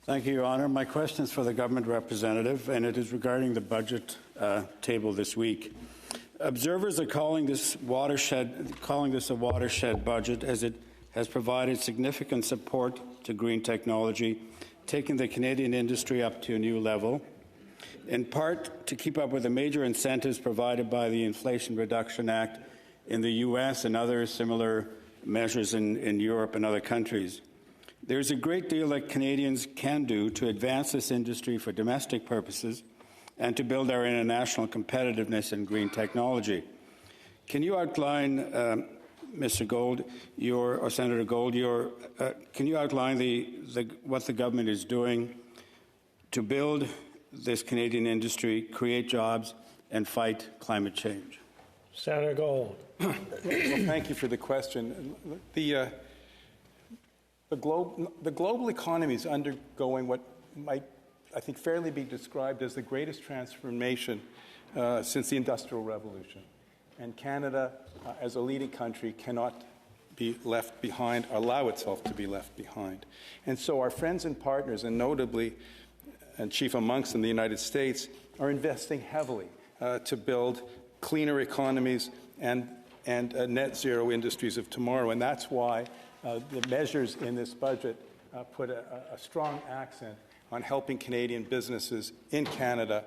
Thank you, Your Honour. My question is for the government representative, and it is regarding the budget table this week. Observers are calling this a watershed budget, as it has provided significant support to green technology, taking the Canadian industry up to a new level, in part to keep up with the major incentives provided by the Inflation Reduction Act in the US and other similar measures in Europe and other countries. There's a great deal that Canadians can do to advance this industry for domestic purposes and to build our international competitiveness in green technology. Can you outline, Mr. Gold, or Senator Gold, can you outline what the government is doing to build this Canadian industry, create jobs, and fight climate change? Senator Gold. Well, thank you for the question. The global economy is undergoing what might, I think, fairly be described as the greatest transformation since the Industrial Revolution. And Canada, as a leading country, cannot be left behind, allow itself to be left behind. And so our friends and partners, and notably, and chief amongst them, the United States, are investing heavily to build cleaner economies and net zero industries of tomorrow. And that's why the measures in this budget put a strong accent on helping Canadian businesses in Canada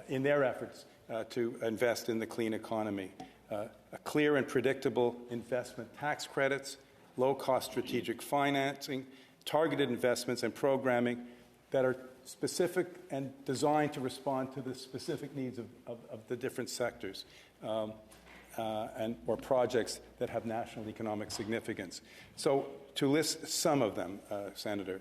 in their efforts to invest in the clean economy. A clear and predictable investment tax credits, low-cost strategic financing, targeted investments and programming that are specific and designed to respond to the specific needs of the different sectors or projects that have national economic significance. So to list some of them, Senator,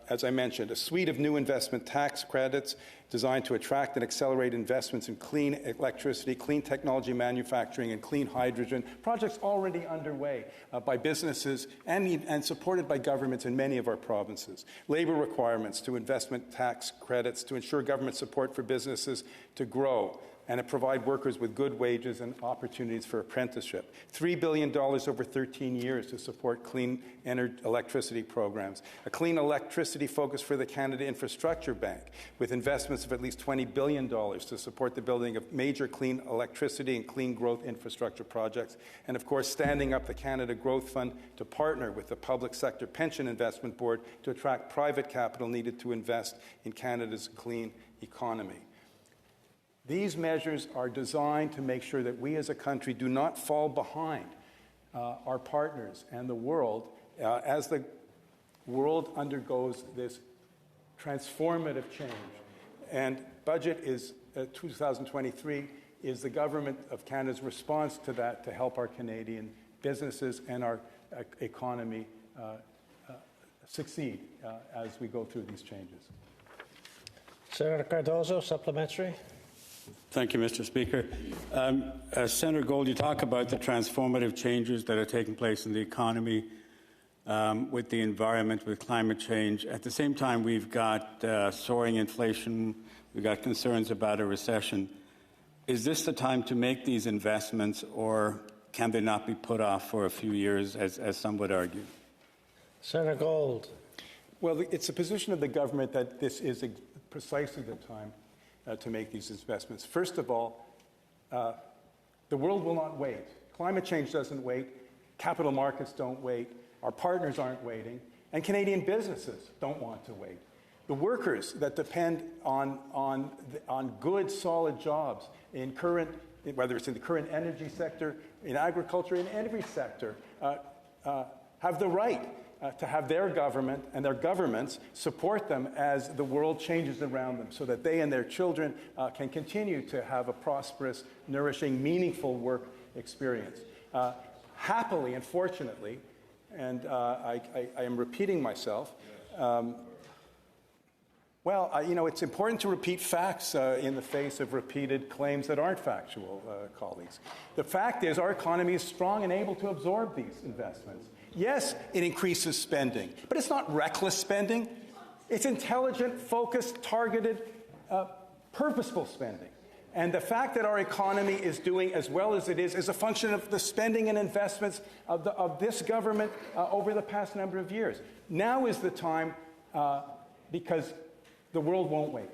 as I mentioned, a suite of new investment tax credits designed to attract and accelerate investments in clean electricity, clean technology manufacturing, and clean hydrogen, projects already underway by businesses and supported by governments in many of our provinces. Labor requirements to investment tax credits to ensure government support for businesses to grow and to provide workers with good wages and opportunities for apprenticeship. $3 billion over 13 years to support clean electricity programs. A clean electricity focus for the Canada Infrastructure Bank, with investments of at least $20 billion to support the building of major clean electricity and clean growth infrastructure projects. And of course, standing up the Canada Growth Fund to partner with the Public Sector Pension Investment Board to attract private capital needed to invest in Canada's clean economy. These measures are designed to make sure that we as a country do not fall behind our partners and the world as the world undergoes this transformative change. And budget is 2023 is the government of Canada's response to that to help our Canadian businesses and our economy succeed as we go through these changes. Senator Cardozo, supplementary. Thank you, Mr. Speaker. Senator Gold, you talk about the transformative changes that are taking place in the economy, with the environment, with climate change. At the same time, we've got soaring inflation, we've got concerns about a recession. Is this the time to make these investments, or can they not be put off for a few years, as some would argue? Senator Gold. Well, it's a position of the government that this is precisely the time to make these investments. First of all, the world will not wait. Climate change doesn't wait. Capital markets don't wait. Our partners aren't waiting. And Canadian businesses don't want to wait. The workers that depend on good, solid jobs in whether it's in the current energy sector, in agriculture, in every sector, have the right to have their government and their governments support them as the world changes around them so that they and their children can continue to have a prosperous, nourishing, meaningful work experience. Happily and fortunately, and I am repeating myself, it's important to repeat facts in the face of repeated claims that aren't factual, colleagues. The fact is our economy is strong and able to absorb these investments. Yes, it increases spending, but it's not reckless spending. It's intelligent, focused, targeted, purposeful spending. And the fact that our economy is doing as well as it is a function of the spending and investments of this government over the past number of years. Now is the time because the world won't wait.